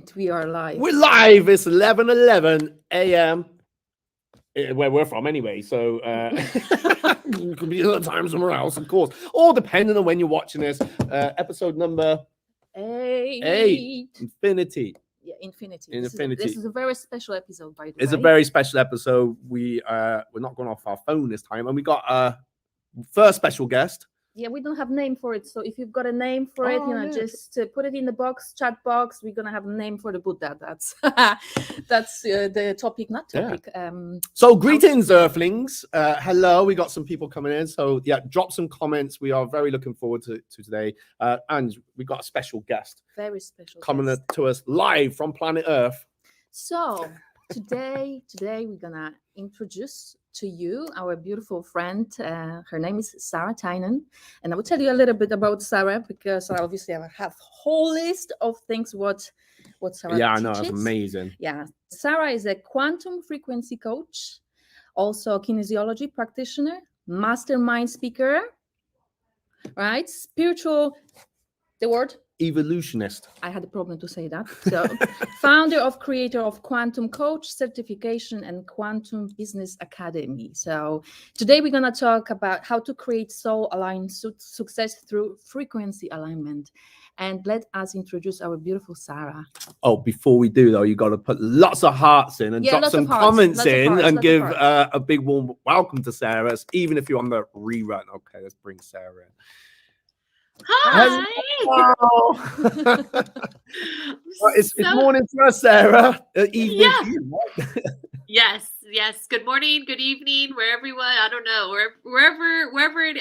right, we are live. We're live. It's 11:11 a.m. where we're from anyway. So it could be other time somewhere else, of course. All depending on when you're watching this. Episode number 8. Infinity. Yeah, Infinity. Infinity. This is a very special episode, by the way. It's a very special episode. We're not going off our phone this time, and we got a first special guest. Yeah, we don't have a name for it. So if you've got a name for it, just put it in the chat box. We're gonna have a name for the Buddha. That's the topic, not topic. Yeah. So greetings, Earthlings. Hello, we got some people coming in. So yeah, drop some comments. We are very looking forward to today. And we got a special guest. Very special coming to us live from planet Earth. So today we're gonna introduce to you our beautiful friend. Her name is Sarah Tynan, and I will tell you a little bit about Sarah because obviously I have a whole list of things what Sarah teaches. I know, that's amazing. Yeah, Sarah is a quantum frequency coach, also a kinesiology practitioner, mastermind speaker, right? Spiritual, the word? Evolutionist. I had a problem to say that. So, founder of creator of Quantum Coach Certification and Quantum Business Academy. So, today we're going to talk about how to create soul-aligned success through frequency alignment. And let us introduce our beautiful Sarah. Oh, before we do, though, you got to put lots of hearts in and drop some comments in and give a big warm welcome to Sarah, even if you're on the rerun. Okay, let's bring Sarah in. Hi. It's morning for us, Sarah. Evening. Yeah. Yes. Good morning, good evening, wherever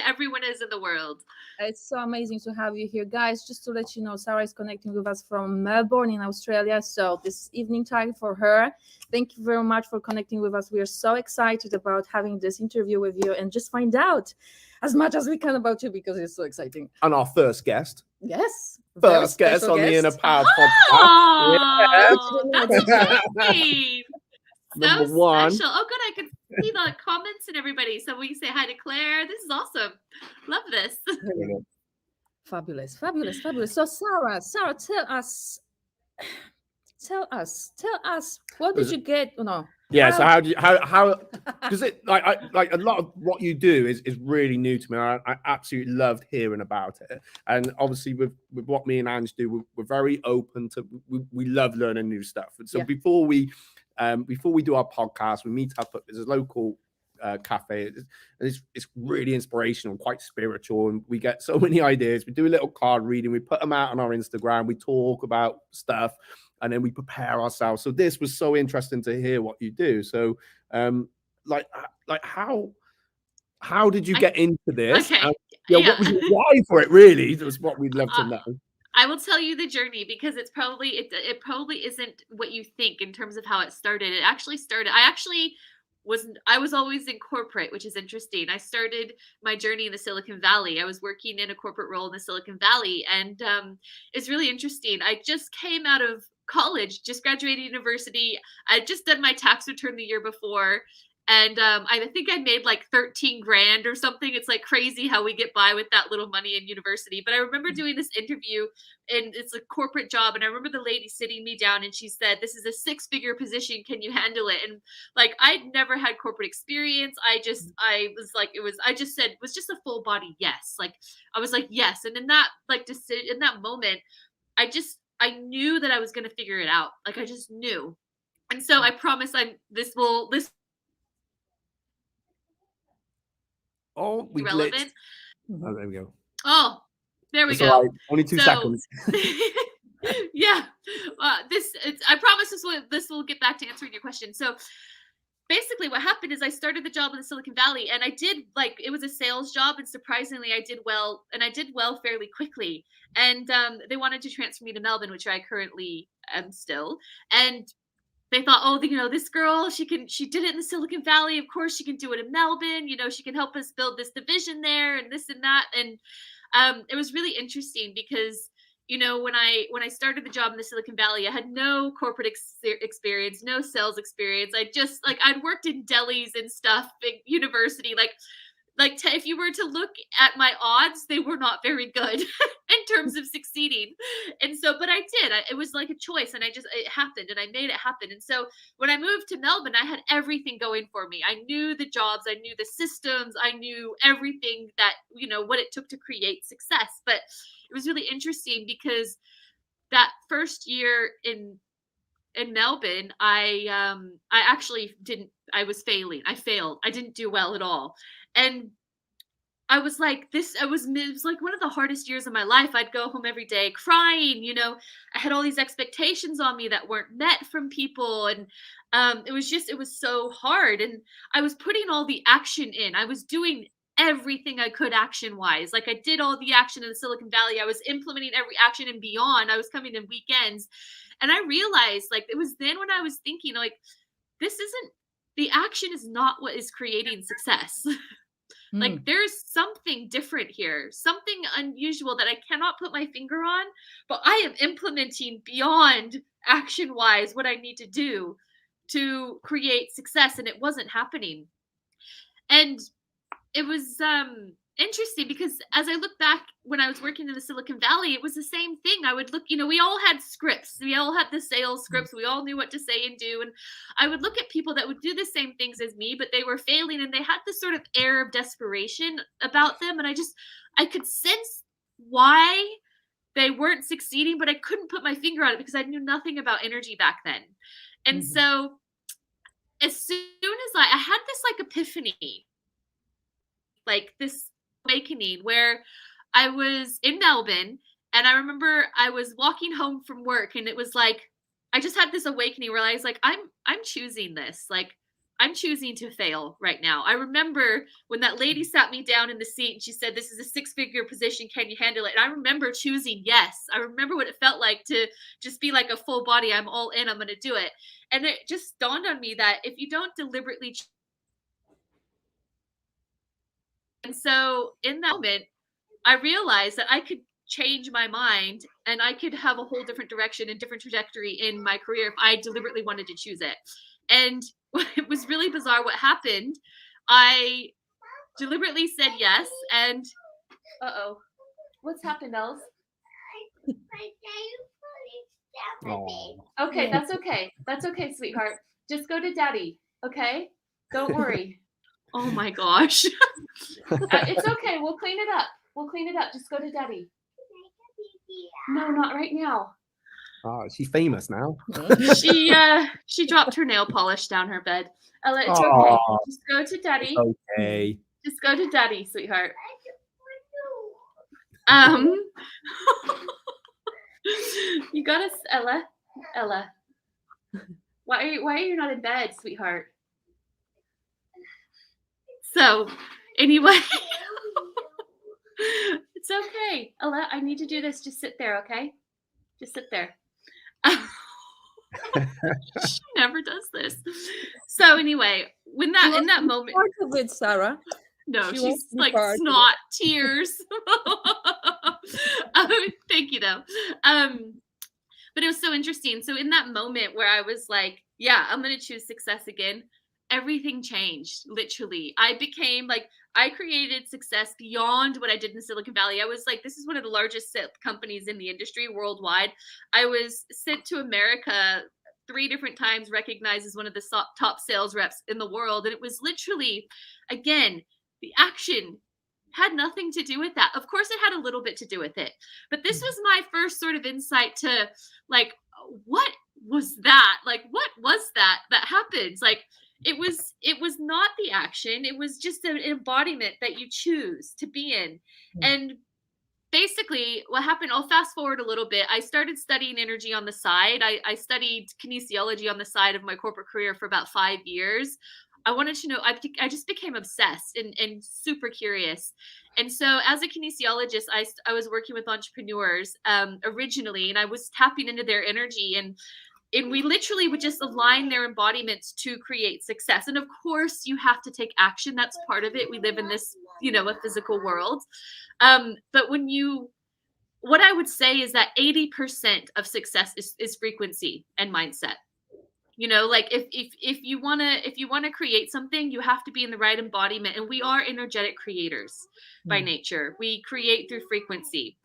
everyone is in the world. It's so amazing to have you here, guys. Just to let you know, Sarah is connecting with us from Melbourne in Australia. So this evening time for her. Thank you very much for connecting with us. We are so excited about having this interview with you and just find out as much as we can about you because it's so exciting. And our first guest. Yes. First guest on the Inner Power podcast. Oh, that's amazing. Number so one. Special. Oh, good. I can see the comments and everybody. So we can say hi to Claire. This is awesome. Love this. Fabulous. So Sarah, tell us, what did you get? No. Yeah. So how? Because it like a lot of what you do is really new to me. I absolutely loved hearing about it. And obviously with what me and Ange do, we're very open to. We love learning new stuff. And so before we do our podcast, we meet up at this local cafe. It's really inspirational, quite spiritual, and we get so many ideas. We do a little card reading, we put them out on our Instagram, we talk about stuff, and then we prepare ourselves. So this was so interesting to hear what you do. So like how did you get into this? Okay. What was your why for it, really? That's what we'd love to know. I will tell you the journey because it probably isn't what you think in terms of how it started. It actually started. I was always in corporate, which is interesting. I started my journey in the Silicon Valley. I was working in a corporate role in the Silicon Valley, and it's really interesting. I just came out of college, just graduated university. I'd just done my tax return the year before. And I think I made like 13 grand or something. It's like crazy how we get by with that little money in university. But I remember doing this interview, and it's a corporate job. And I remember the lady sitting me down and she said, "This is a 6-figure position. Can you handle it?" And like, I'd never had corporate experience. I just said, it was just a full body yes. Like, I was like, yes. And in that in that moment, I knew that I was going to figure it out. Like, I just knew. And so I promise this Oh, we relevant. Oh, there we go. Oh, there we That's go. all right. Only 2 seconds. Yeah. I promise this will get back to answering your question. So basically what happened is I started the job in the Silicon Valley, and I did it was a sales job, and surprisingly I did well fairly quickly. And they wanted to transfer me to Melbourne, which I currently am still. And they thought, oh, this girl, she did it in the Silicon Valley. Of course, she can do it in Melbourne. She can help us build this division there and this and that. And it was really interesting because, when I started the job in the Silicon Valley, I had no corporate experience, no sales experience. I'd worked in delis and stuff at university. like if you were to look at my odds, they were not very good in terms of succeeding. And so, but I did. It was like a choice, and it happened, and I made it happen. And so when I moved to Melbourne, I had everything going for me. I knew the jobs, I knew the systems, I knew everything that, what it took to create success. But it was really interesting because that first year in Melbourne, I actually didn't. I was failing. I failed. I didn't do well at all. And I was like, it was like one of the hardest years of my life. I'd go home every day crying, I had all these expectations on me that weren't met from people. And it was so hard. And I was putting all the action in. I was doing everything I could action wise. Like, I did all the action in the Silicon Valley. I was implementing every action and beyond. I was coming in weekends. And I realized, like, it was then when I was thinking, like, the action is not what is creating success. Like, there's something different here, something unusual that I cannot put my finger on, but I am implementing beyond action wise what I need to do to create success. And it wasn't happening. And it was interesting because as I look back when I was working in the Silicon Valley, it was the same thing. I would look, we all had scripts. We all had the sales scripts. We all knew what to say and do. And I would look at people that would do the same things as me, but they were failing, and they had this sort of air of desperation about them. And I could sense why they weren't succeeding, but I couldn't put my finger on it because I knew nothing about energy back then. And so as soon as I had this like epiphany, like this awakening, where I was in Melbourne, and I remember I was walking home from work, and it was like I just had this awakening where I was like, I'm choosing this. Like, I'm choosing to fail right now. I remember when that lady sat me down in the seat and she said, "This is a 6-figure position. Can you handle it?" And I remember choosing yes. I remember what it felt like to just be like a full body. I'm all in. I'm going to do it. And it just dawned on me that if you don't deliberately. And so in that moment, I realized that I could change my mind, and I could have a whole different direction and different trajectory in my career if I deliberately wanted to choose it. And it was really bizarre what happened. I deliberately said yes, and what's happened, Els? Okay, that's okay. That's okay, sweetheart. Just go to daddy, okay? Don't worry. Oh my gosh. It's okay. We'll clean it up. Just go to daddy. No, not right now. Oh, she's famous now. She dropped her nail polish down her bed. Ella, it's okay. Just go to daddy. It's okay. Just go to daddy, sweetheart. You got us, Ella. Why are you not in bed, sweetheart? So, anyway, it's okay. Ella, I need to do this. Just sit there, okay? Just sit there. She never does this. So anyway, in that moment, part of it, Sarah. No, she's like snot, tears. Thank you, though. But it was so interesting. So in that moment where I was like, yeah, I'm going to choose success again, everything changed, literally. I created success beyond what I did in Silicon Valley. I was like, this is one of the largest companies in the industry worldwide. I was sent to America 3 different times, recognized as one of the top sales reps in the world. And it was literally, again, the action had nothing to do with that. Of course, it had a little bit to do with it. But this was my first sort of insight to, like, what was that? Like, what was that happened? Like, it was not the action. It was just an embodiment that you choose to be in. And basically what happened, I'll fast forward a little bit. I started studying energy on the side. I studied kinesiology on the side of my corporate career for about 5 years. I wanted to know, I just became obsessed and super curious. And so as a kinesiologist, I was working with entrepreneurs originally, and I was tapping into their energy, and we literally would just align their embodiments to create success. And of course, you have to take action. That's part of it. We live in this, a physical world. But what I would say is that 80% of success is frequency and mindset. You know, like if you want to create something, you have to be in the right embodiment, and we are energetic creators by nature. We create through frequency.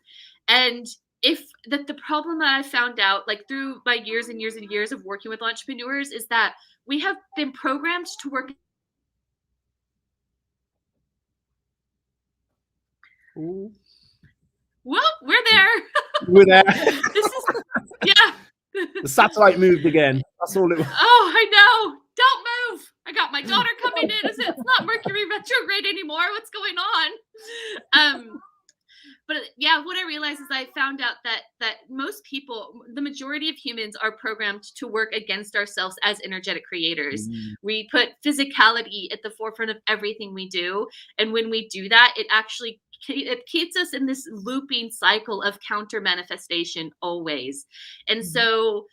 And if that the problem that I found out, like through my years and years and years of working with entrepreneurs, is that we have been programmed to work. Ooh. Well, we're there. We're there. This is, yeah. The satellite moved again. That's all it was. Oh, I know. Don't move. I got my daughter coming in. It's not Mercury retrograde anymore. What's going on? But yeah, what I realized is I found out that most people, the majority of humans, are programmed to work against ourselves as energetic creators. We put physicality at the forefront of everything we do. And when we do that, it keeps us in this looping cycle of counter manifestation always. And so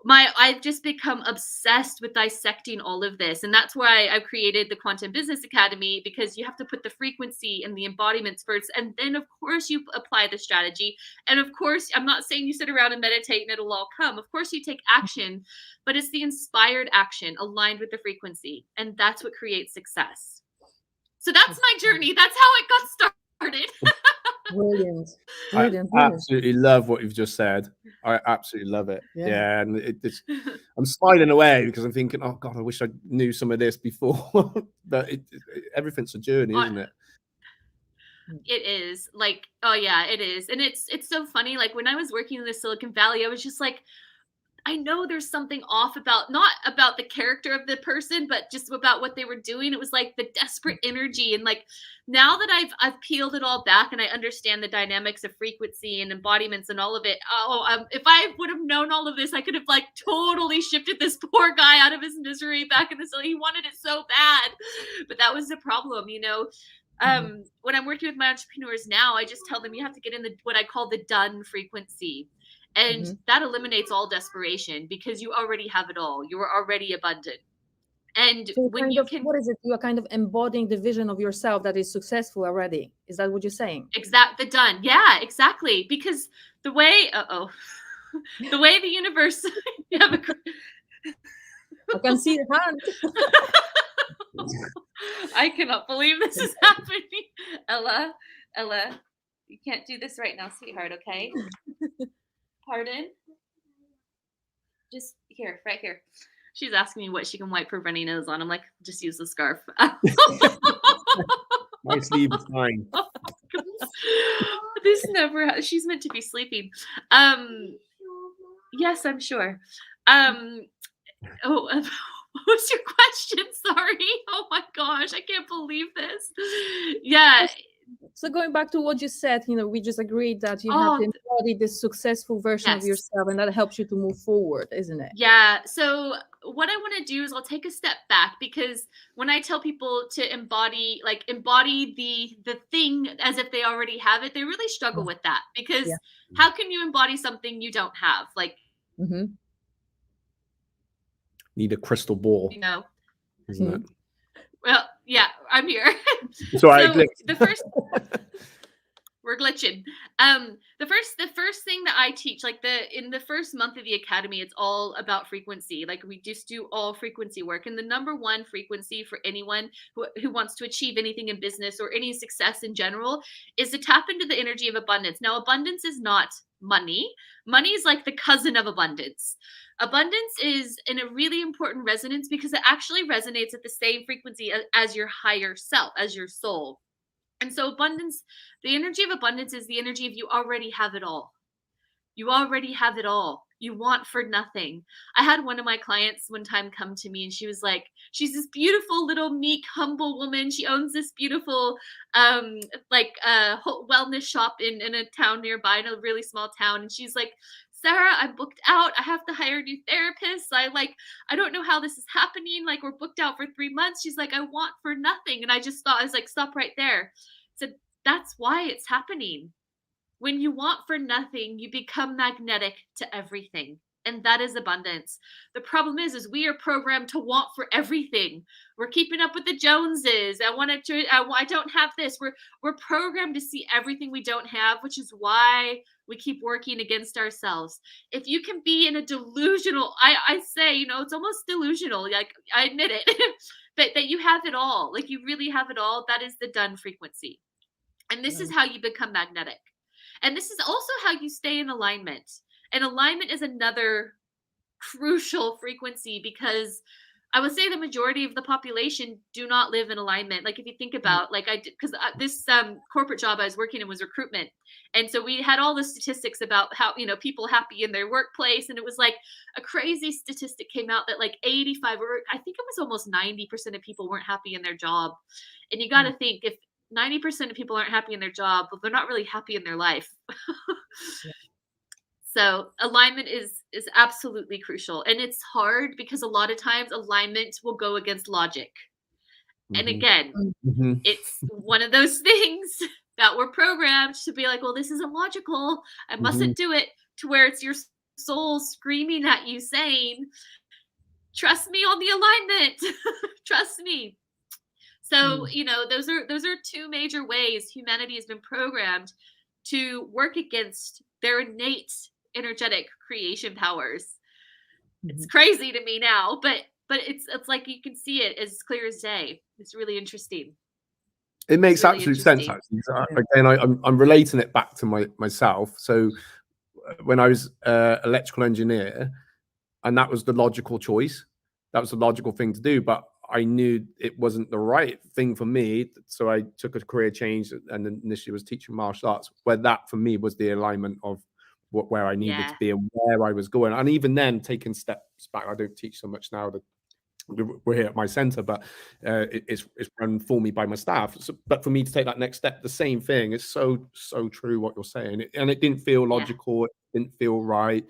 I've just become obsessed with dissecting all of this. And that's why I've created the Quantum Business Academy, because you have to put the frequency and the embodiments first. And then, of course, you apply the strategy. And of course, I'm not saying you sit around and meditate and it'll all come. Of course, you take action, but it's the inspired action aligned with the frequency. And that's what creates success. So that's my journey. That's how it got started. Brilliant. I absolutely love what you've just said. I absolutely love it. Yeah, and I'm smiling away because I'm thinking, oh God, I wish I knew some of this before. But everything's a journey, isn't it? It is. Like, oh yeah, it is. And it's so funny. Like when I was working in the Silicon Valley, I was just like, I know there's something off about, not about the character of the person, but just about what they were doing. It was like the desperate energy. And like, now that I've peeled it all back and I understand the dynamics of frequency and embodiments and all of it. If I would have known all of this, I could have like totally shifted this poor guy out of his misery back in the city. He wanted it so bad, but that was the problem, you know? When I'm working with my entrepreneurs now, I just tell them you have to get in what I call the done frequency. And that eliminates all desperation because you already have it all. You are already abundant. And so when you can, what is it? You are kind of embodying the vision of yourself that is successful already. Is that what you're saying? The done. Yeah, exactly. Because the way, the way the universe, I can see your hand. I cannot believe this is happening. Ella, you can't do this right now, sweetheart. Okay. Pardon? Just here, right here. She's asking me what she can wipe her runny nose on. I'm like, just use the scarf. My sleeve is fine. This never. She's meant to be sleeping. Yes, I'm sure. What was your question? Sorry. Oh my gosh, I can't believe this. Yeah. So going back to what you said, you know, we just agreed that you have to embody this successful version of yourself, and that helps you to move forward, isn't it? Yeah. So what I want to do is I'll take a step back, because when I tell people to embody the thing as if they already have it, they really struggle with that, because how can you embody something you don't have? Like, need a crystal ball, you know, isn't it? Well, yeah, I'm here. Sorry, so the first, we're glitching. The first thing that I teach, like in the first month of the academy, it's all about frequency. Like we just do all frequency work, and the number one frequency for anyone who wants to achieve anything in business or any success in general is to tap into the energy of abundance. Now, abundance is not money. Money is like the cousin of abundance. Abundance is in a really important resonance because it actually resonates at the same frequency as your higher self, as your soul. And so abundance, the energy of abundance is the energy of you already have it all. You already have it all. You want for nothing. I had one of my clients one time come to me, and she was like, she's this beautiful little meek, humble woman. She owns this beautiful wellness shop in a town nearby, in a really small town. And she's like, Sarah, I'm booked out. I have to hire new therapists. I don't know how this is happening. Like, we're booked out for 3 months. She's like, I want for nothing. And I was like, stop right there. I said, that's why it's happening. When you want for nothing, you become magnetic to everything. And that is abundance. The problem is we are programmed to want for everything. We're keeping up with the Joneses. I don't have this. We're programmed to see everything we don't have, which is why we keep working against ourselves. If you can be in a delusional, I say, it's almost delusional. Like, I admit it, but that you have it all. Like, you really have it all. That is the done frequency. And this is how you become magnetic. And this is also how you stay in alignment. And alignment is another crucial frequency, because I would say the majority of the population do not live in alignment. Like, if you think about, because this corporate job I was working in was recruitment. And so we had all the statistics about how, people happy in their workplace. And it was like a crazy statistic came out that like 85, or I think it was almost 90% of people weren't happy in their job. And you got to think, if 90% of people aren't happy in their job, well, they're not really happy in their life. So alignment is absolutely crucial. And it's hard because a lot of times alignment will go against logic. And again, it's one of those things that we're programmed to be like, well, this isn't logical. I mustn't do it, to where it's your soul screaming at you saying, trust me on the alignment. Trust me. So, those are two major ways humanity has been programmed to work against their innate energetic creation powers. It's crazy to me now, but it's like you can see it as clear as day. It's really interesting. It makes absolute sense, actually. Again, I'm relating it back to myself. So when I was electrical engineer, and that was the logical choice, that was the logical thing to do, but I knew it wasn't the right thing for me. So I took a career change, and initially was teaching martial arts, where that for me was the alignment of where I needed to be and where I was going. And even then, taking steps back, I don't teach so much now. We're here at my center, but it's run for me by my staff. So, but for me to take that next step, the same thing. It's so true what you're saying, and it didn't feel logical. It didn't feel right,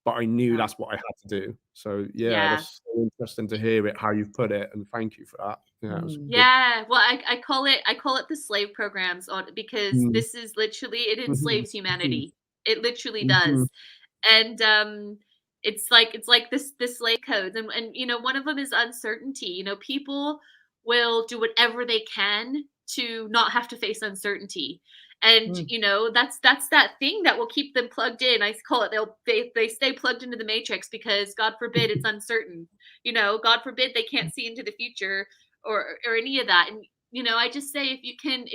but I knew that's what I had to do. So that's so interesting to hear it, how you've put it, and thank you for that. Well, I call it the slave programs, because this is literally, it enslaves humanity. It literally does. And it's like this slave codes, and one of them is uncertainty. People will do whatever they can to not have to face uncertainty. And that's that thing that will keep them plugged in. I call it, they stay plugged into the matrix, because God forbid it's uncertain. God forbid they can't see into the future or any of that. And I just say, if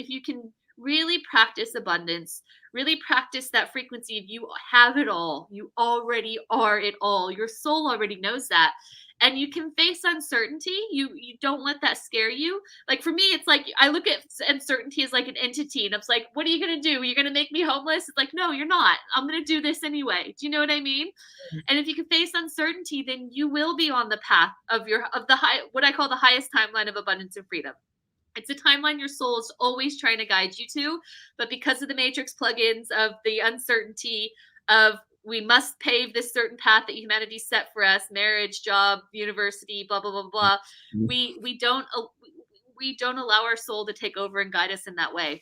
you can really practice abundance, really practice that frequency of you have it all, you already are it all, your soul already knows that, and you can face uncertainty. You don't let that scare you. Like, for me, it's like, I look at uncertainty as like an entity, and I'm like, what are you going to do? You're going to make me homeless? It's like, no, you're not. I'm going to do this anyway. Do you know what I mean? And if you can face uncertainty, then you will be on the path of the high, what I call the highest timeline of abundance and freedom. It's a timeline your soul is always trying to guide you to, but because of the matrix plugins of the uncertainty of, we must pave this certain path that humanity set for us, marriage, job, university, blah, blah, blah, blah. We don't allow our soul to take over and guide us in that way.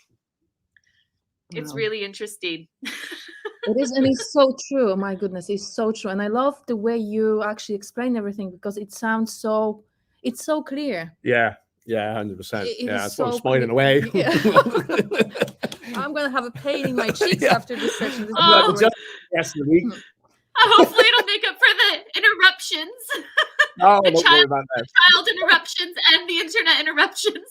Wow. It's really interesting. It is, and it's so true. Oh my goodness, it's so true. And I love the way you actually explain everything, because it sounds it's so clear. Yeah, 100%. That's why I'm smiling away. Yeah. I'm going to have a pain in my cheeks after this session. Hopefully it'll make up for the interruptions. The child interruptions and the internet interruptions.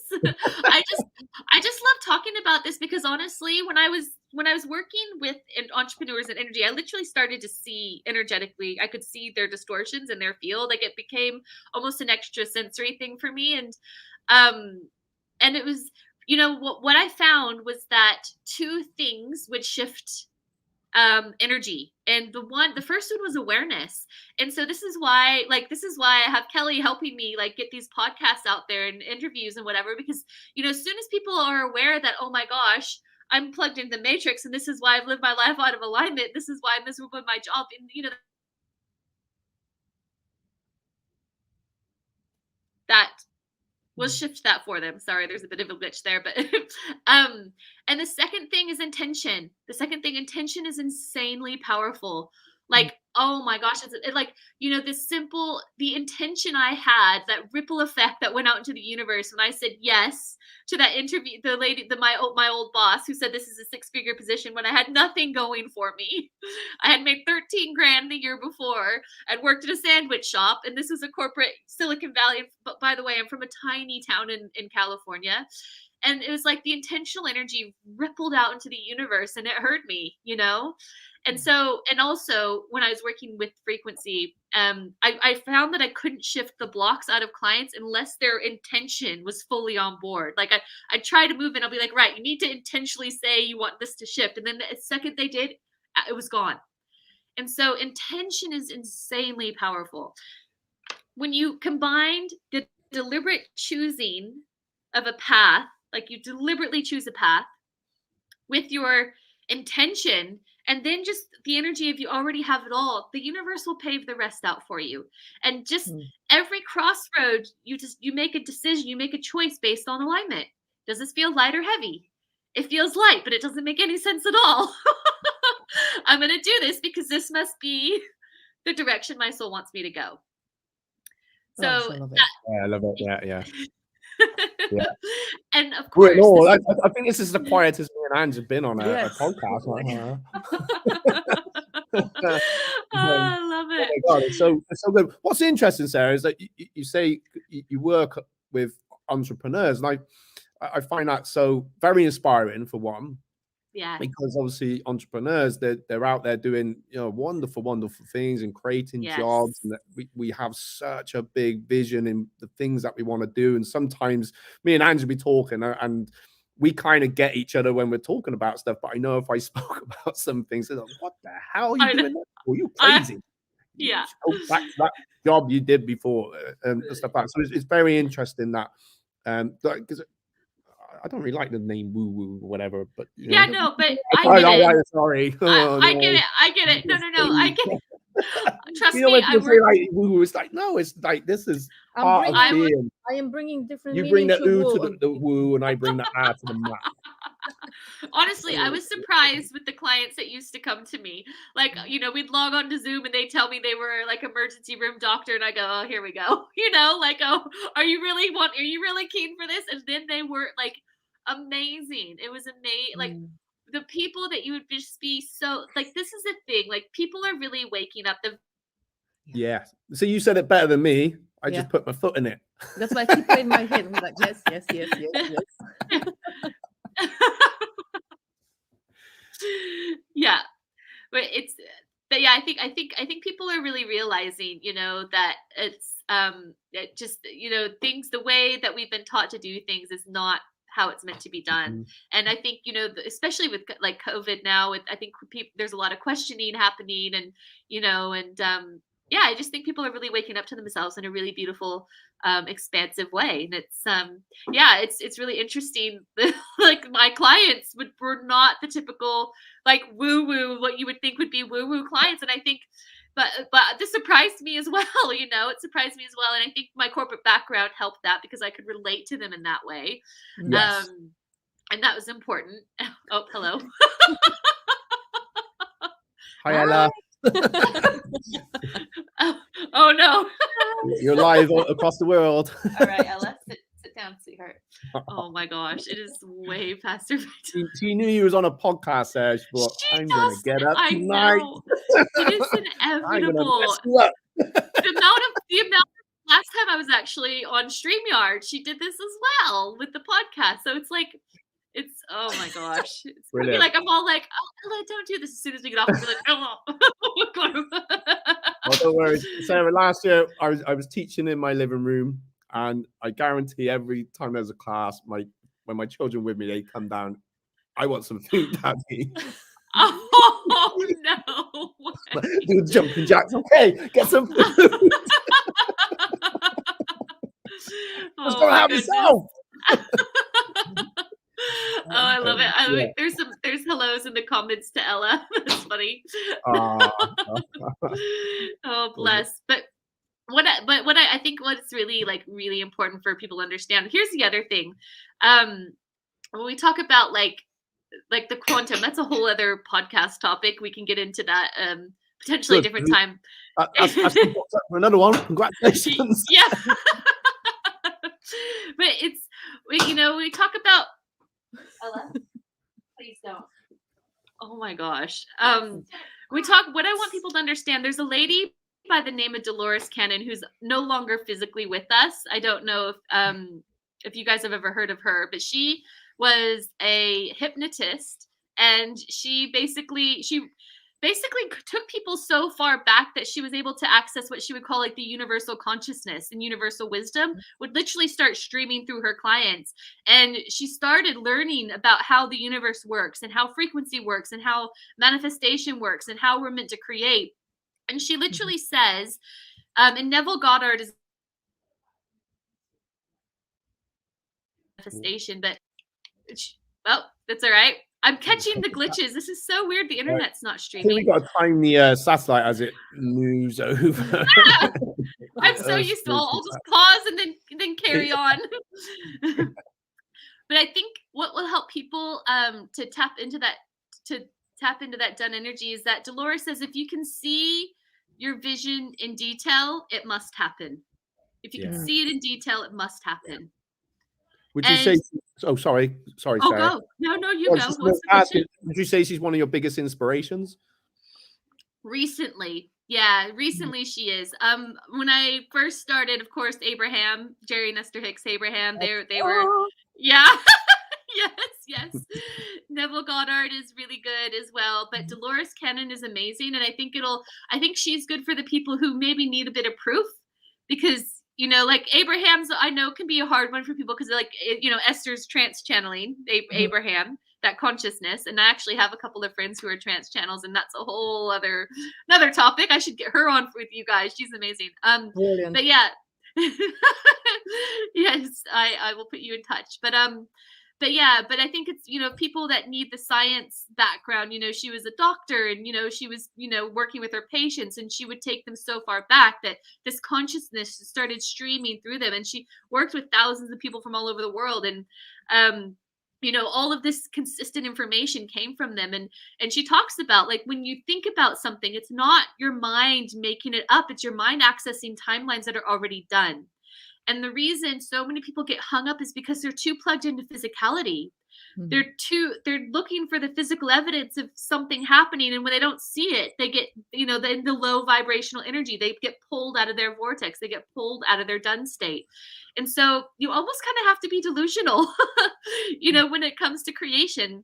I just love talking about this, because honestly, when I was working with entrepreneurs in energy, I literally started to see energetically, I could see their distortions in their field. Like, it became almost an extra sensory thing for me. And it was, what I found was that two things would shift energy. And the first one was awareness. And so this is why I have Kelly helping me get these podcasts out there and interviews and whatever, because, as soon as people are aware that, oh my gosh, I'm plugged into the matrix, and this is why I've lived my life out of alignment, this is why I'm miserable in my job, and that will shift that for them. Sorry, there's a bit of a glitch there, but and the second thing is intention. Intention is insanely powerful. Like, oh my gosh, like, the intention I had, that ripple effect that went out into the universe when I said yes to that interview, my old boss who said this is a 6-figure position when I had nothing going for me. I had made 13 grand the year before. I'd worked at a sandwich shop, and this was a corporate Silicon Valley. But by the way, I'm from a tiny town in California. And it was like the intentional energy rippled out into the universe, and it hurt me, And so, and also when I was working with frequency, I found that I couldn't shift the blocks out of clients unless their intention was fully on board. Like I'd try to move, and I'll be like, right, you need to intentionally say you want this to shift. And then the second they did, it was gone. And so intention is insanely powerful. When you combined the deliberate choosing of a path, like you deliberately choose a path with your intention, and then just the energy of you already have it all, the universe will pave the rest out for you. And just every crossroad, you make a decision, you make a choice based on alignment. Does this feel light or heavy? It feels light, but it doesn't make any sense at all. I'm going to do this because this must be the direction my soul wants me to go. So I love it. I love it. Yeah. And of course, I think this is the quietest me and Ange have been on a podcast. I love it. Oh my God, it's so good. What's interesting, Sarah, is that you say you work with entrepreneurs, and I find that so very inspiring, for one. Yeah. Because obviously entrepreneurs, they're out there doing wonderful things and creating jobs, and that we have such a big vision in the things that we want to do. And sometimes me and Ange will be talking, and we kind of get each other when we're talking about stuff. But I know if I spoke about some things, they're like, what the hell are you doing that for? You crazy. Yeah. Go back to that job you did before, and stuff like that. So it's very interesting that because I don't really like the name woo woo or whatever, but but I get it. Sorry. I get it. No, I get it. Trust me, I say like woo woo. It's like, no, it's like this is part of being. I am bringing different. You bring the ooh to the woo, and I bring the ah to the ma. Honestly, I was surprised with the clients that used to come to me. Like, we'd log on to Zoom and they tell me they were like emergency room doctor, and I go, oh, here we go. Like, oh, are you really keen for this? And then they were like amazing. It was amazing. Like the people that you would just be so like, this is the thing. Like, people are really waking up. Yeah. So you said it better than me. I just put my foot in it. That's why I keep in my head. I'm like, yes. Yeah, but yeah, I think people are really realizing, that it's just things, the way that we've been taught to do things is not how it's meant to be done. And I think especially with like COVID now, I think there's a lot of questioning happening, and I just think people are really waking up to themselves in a really beautiful, expansive way. And it's really interesting. Like, my clients were not the typical like woo woo, what you would think would be woo woo clients. And I think, but this surprised me as well. It surprised me as well. And I think my corporate background helped that, because I could relate to them in that way. Yes. And that was important. Oh, hello. Hi, Ella. Oh no. You're live across the world. All right, Ella, sit down, sweetheart. Oh my gosh, it is way past her bedtime. She knew you was on a podcast there. She thought, I'm gonna get up tonight. It is inevitable. The amount of last time I was actually on StreamYard, she did this as well with the podcast. So it's like, oh my gosh. It's gonna be like, I'm all like, oh, Ella, don't do this. As soon as we get off, I'll be like, oh. Well, don't worry, Sarah. Last year, I was teaching in my living room, and I guarantee every time there's a class, when my children with me, they come down. I want some food, Daddy. Oh no! Do the jumping jacks. Okay, get some food. Just gotta have yourself. Oh, I love it. There's hellos in the comments to Ella. That's funny. Oh, bless. But what I think what's really important for people to understand. Here's the other thing. When we talk about like the quantum, that's a whole other podcast topic. We can get into that potentially a Good. different time. That's for another one. Congratulations. Yeah. But it's, we talk about, Ella, please don't. Oh my gosh. What I want people to understand, there's a lady by the name of Dolores Cannon who's no longer physically with us. I don't know if you guys have ever heard of her, but she was a hypnotist, and she basically took people so far back that she was able to access what she would call like the universal consciousness and universal wisdom, would literally start streaming through her clients. And she started learning about how the universe works and how frequency works and how manifestation works and how we're meant to create. And she literally says, and Neville Goddard is manifestation, but well, that's all right. I'm catching the glitches. This is so weird. The internet's not streaming. We got to time the satellite as it moves over. Yeah. I'm so used to it. I'll just pause and then carry on. But I think what will help people to tap into that done energy is that Dolores says, if you can see your vision in detail, it must happen. If you can see it in detail, it must happen. Would you say? Oh, sorry, Oh, Sarah. go. No, you go. What's the question? Would you say she's one of your biggest inspirations? Recently, yeah, she is. When I first started, of course, Abraham, Jerry Nestor Hicks, Abraham, they were, yeah. Yes. Neville Goddard is really good as well, but Dolores Cannon is amazing, and I think she's good for the people who maybe need a bit of proof, because like Abraham's, I know, can be a hard one for people because like Esther's trance channeling Abraham, that consciousness, and I actually have a couple of friends who are trance channels, and that's a whole another topic. I should get her on with you guys. She's amazing. Brilliant. But yeah, yes, I will put you in touch. But I think it's, people that need the science background. She was a doctor, and, she was, working with her patients, and she would take them so far back that this consciousness started streaming through them. And she worked with thousands of people from all over the world. And, all of this consistent information came from them. And she talks about, like, when you think about something, it's not your mind making it up. It's your mind accessing timelines that are already done. And the reason so many people get hung up is because they're too plugged into physicality. Mm-hmm. They're looking for the physical evidence of something happening. And when they don't see it, they get, the low vibrational energy, they get pulled out of their vortex. They get pulled out of their done state. And so you almost kind of have to be delusional, when it comes to creation.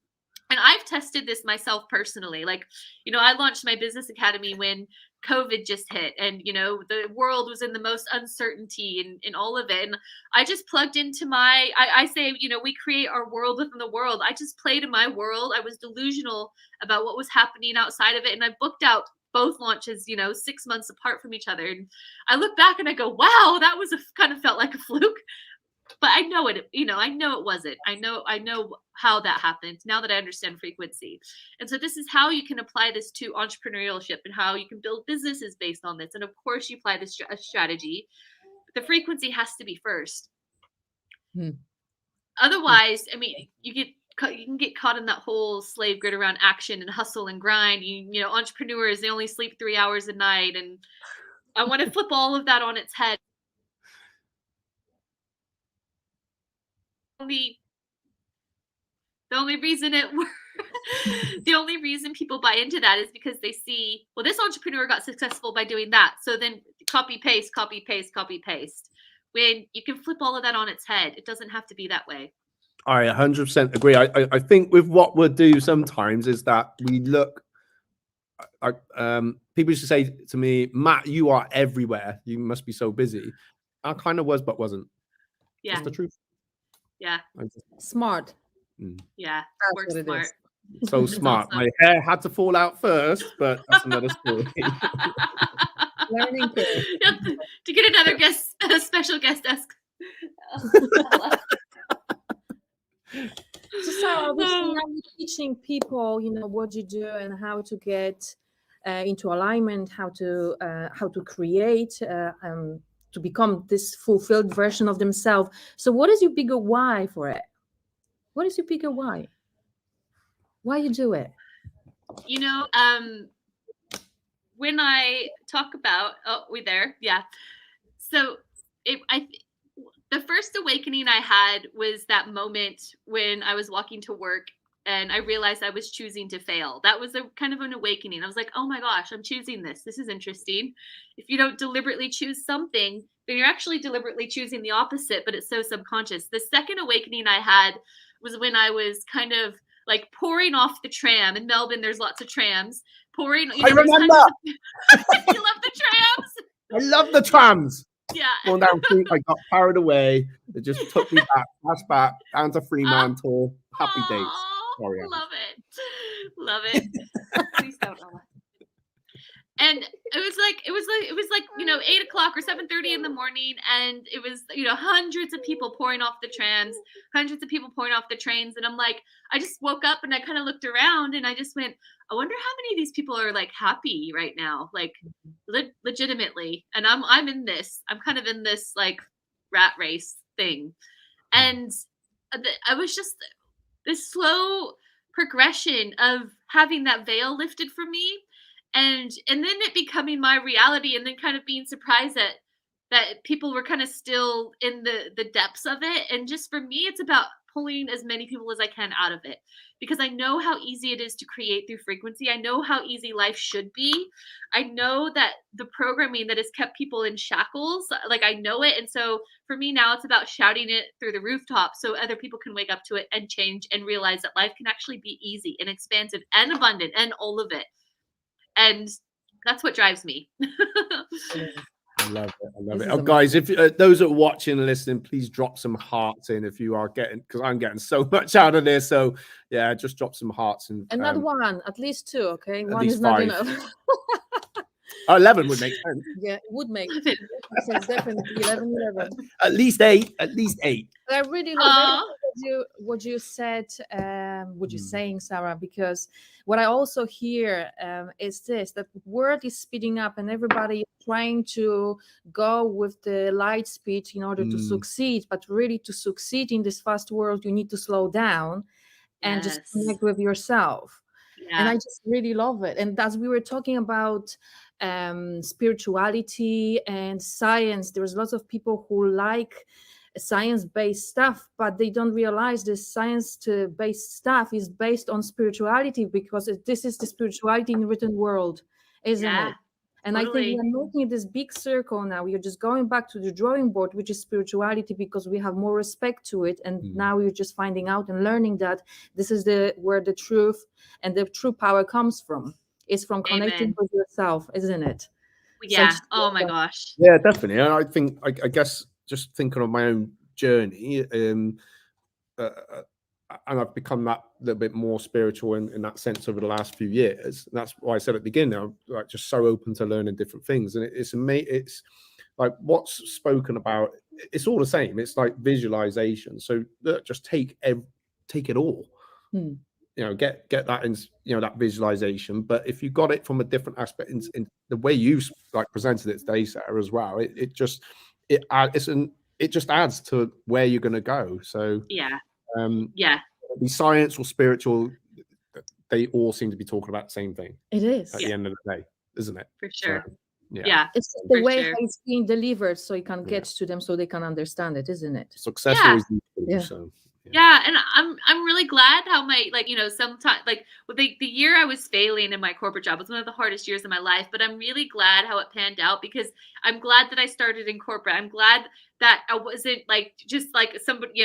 And I've tested this myself personally. Like, I launched my business academy when COVID just hit, and the world was in the most uncertainty in all of it. And I just plugged into I say, we create our world within the world. I just played in my world. I was delusional about what was happening outside of it. And I booked out both launches, 6 months apart from each other. And I look back and I go, wow, that was kind of felt like a fluke. But I know it, I know it wasn't. I know how that happened now that I understand frequency. And so this is how you can apply this to entrepreneurship and how you can build businesses based on this. And of course you apply this strategy. The frequency has to be first. Otherwise, I mean, you can get caught in that whole slave grid around action and hustle and grind. Entrepreneurs, they only sleep 3 hours a night. And I want to flip all of that on its head. The only reason people buy into that is because they see, well, this entrepreneur got successful by doing that. So then copy, paste. When you can flip all of that on its head, it doesn't have to be that way. I 100% agree. I think with what we'll do sometimes is that we look, people used to say to me, Matt, you are everywhere. You must be so busy. I kind of was, but wasn't. Yeah. That's the truth. Yeah. Smart. Yeah. Work smart. So smart. Awesome. My hair had to fall out first, but that's another story. Learning curve. To get another special guest desk. So Sarah, obviously now you're teaching people, what you do and how to get into alignment, how to create, to become this fulfilled version of themselves. So what is your bigger why for it? What is your bigger why? Why you do it? when I talk about, oh, we there? Yeah. So the first awakening I had was that moment when I was walking to work and I realized I was choosing to fail. That was a kind of an awakening. I was like, oh my gosh, I'm choosing this. This is interesting. If you don't deliberately choose something, then you're actually deliberately choosing the opposite, but it's so subconscious. The second awakening I had was when I was kind of like pouring off the tram. In Melbourne, there's lots of trams. Pouring, I remember. You love the trams? I love the trams. Yeah. Going down, I got carried away. It just took me back, flashback down to Fremantle. Happy days. Sorry, love it. Please don't. And it was like 8 o'clock or 7:30 in the morning, and it was hundreds of people pouring off the trams, hundreds of people pouring off the trains, and I'm like, I just woke up and I kind of looked around and I just went, I wonder how many of these people are like happy right now, like legitimately, and I'm in this, I'm kind of in this like rat race thing, and I was just this slow progression of having that veil lifted from me, and then it becoming my reality, and then kind of being surprised that people were kind of still in the depths of it. And just for me, it's about pulling as many people as I can out of it, because I know how easy it is to create through frequency. I know how easy life should be. I know that the programming that has kept people in shackles, like I know it. And so for me now, it's about shouting it through the rooftop so other people can wake up to it and change and realize that life can actually be easy and expansive and abundant and all of it. And that's what drives me. I love it. Oh, guys, if those that are watching and listening, please drop some hearts in if you are getting, because I'm getting so much out of this. So yeah, just drop some hearts in. And not one, at least two. Okay, one least is not 5. enough. 11 would make sense. Yeah, it would make sense. Definitely 11. At least 8. At least 8. I really love what you said, what you're saying, Sarah, because what I also hear is this, that the world is speeding up and everybody is trying to go with the light speed in order to succeed. But really, to succeed in this fast world, you need to slow down and just connect with yourself. Yeah. And I just really love it. And as we were talking about spirituality and science, there's lots of people who like science-based stuff, but they don't realize this science-based stuff is based on spirituality, because this is the spirituality in the written world, isn't it? And totally. I think we're making this big circle now. We're just going back to the drawing board, which is spirituality, because we have more respect to it. And now we're just finding out and learning that this is where the truth and the true power comes from. It's from connecting with yourself, isn't it? Yeah. So oh my gosh. Yeah, definitely. And I think, I guess, just thinking of my own journey, and I've become that little bit more spiritual in that sense over the last few years. And that's why I said at the beginning, I'm like just so open to learning different things. And it's like what's spoken about, it's all the same. It's like visualization. So just take it all. Get that in, that visualization. But if you got it from a different aspect, in the way you like presented it today, Sarah, as well, it just adds to where you're going to go. So be science or spiritual, they all seem to be talking about the same thing. It is at the end of the day, isn't it? For sure. So, it's the way how it's being delivered, so you can get to them, so they can understand it, isn't it? Success always needs to be, so. Yeah, and I'm really glad how my sometimes the year I was failing in my corporate job was one of the hardest years of my life, but I'm really glad how it panned out, because I'm glad that I started in corporate. I'm glad that I wasn't just like somebody,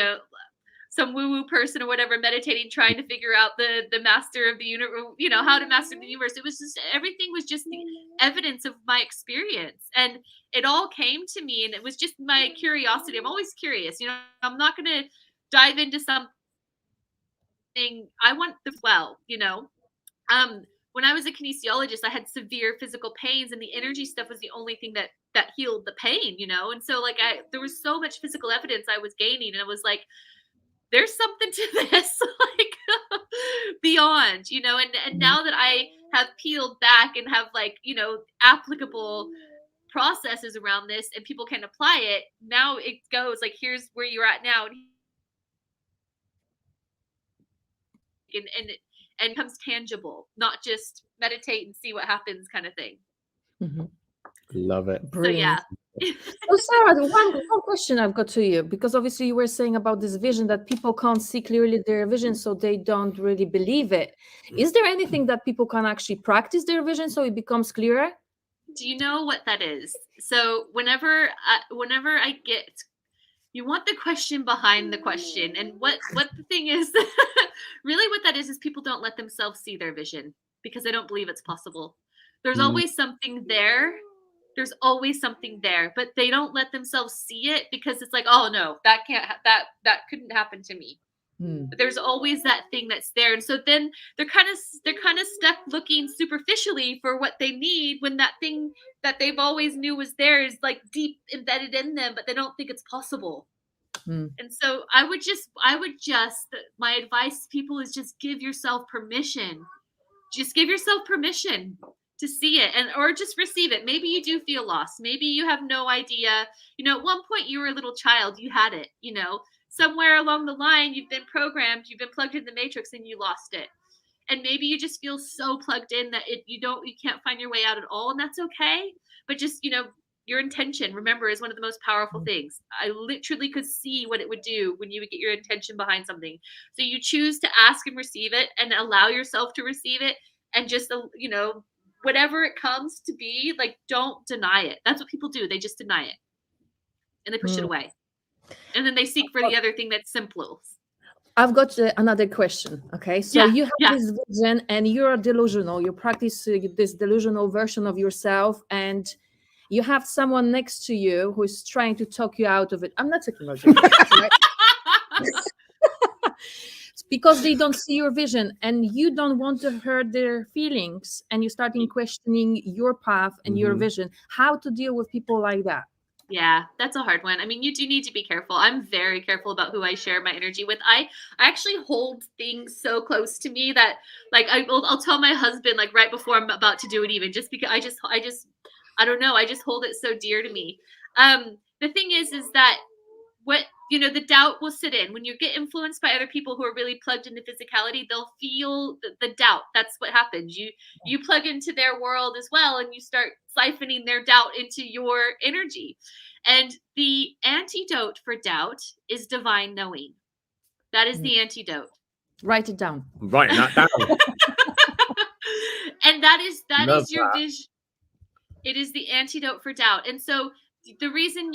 some woo-woo person or whatever meditating trying to figure out the master of the universe, how to master the universe. It was just, everything was just the evidence of my experience, and it all came to me, and it was just my curiosity. I'm always curious, I'm not going to dive into something I want when I was a kinesiologist, I had severe physical pains, and the energy stuff was the only thing that healed the pain, and so there was so much physical evidence I was gaining, and I was like, there's something to this, beyond, and now that I have peeled back and have applicable processes around this and people can apply it, now it goes here's where you're at now, and it becomes tangible, not just meditate and see what happens kind of thing. Mhm. Love it. So Brilliant. yeah. So Sarah, one question I've got to you, because obviously you were saying about this vision that people can't see clearly their vision, so they don't really believe it. Is there anything that people can actually practice their vision so it becomes clearer? Do you know what that is? So whenever I get, you want the question behind the question, and what the thing is, really what that is people don't let themselves see their vision because they don't believe it's possible. There's always something there. There's always something there, but they don't let themselves see it because it's like, oh no, that can't, that couldn't happen to me. But there's always that thing that's there, and so then they're kind of stuck looking superficially for what they need when that thing that they've always knew was there is like deep embedded in them, but they don't think it's possible. And so I would just my advice to people is just give yourself permission. Just give yourself permission to see it, and or just receive it. Maybe you do feel lost. Maybe you have no idea. At one point you were a little child, you had it, somewhere along the line you've been programmed, you've been plugged in the matrix and you lost it. And maybe you just feel so plugged in that you can't find your way out at all, and that's okay. But just, your intention, remember, is one of the most powerful things. I literally could see what it would do when you would get your intention behind something. So you choose to ask and receive it and allow yourself to receive it, and just, whatever it comes to be, like, don't deny it. That's what people do. They just deny it and they push it away. And then they seek for the other thing that's simple. I've got another question. Okay, so you have this vision and you're delusional. You practice this delusional version of yourself, and you have someone next to you who is trying to talk you out of it. I'm not talking about you, right? Because they don't see your vision and you don't want to hurt their feelings, and you're starting questioning your path and your vision. How to deal with people like that? Yeah, that's a hard one. I mean, you do need to be careful. I'm very careful about who I share my energy with. I actually hold things so close to me that, like, I'll tell my husband, like, right before I'm about to do it, even, just because I don't know, I just hold it so dear to me. The thing is that the doubt will sit in when you get influenced by other people who are really plugged into physicality. They'll feel the doubt. That's what happens. You plug into their world as well, and you start siphoning their doubt into your energy. And the antidote for doubt is divine knowing. That is the antidote. Write it down. Writing that down. And that is your vision. It is the antidote for doubt. And so the reason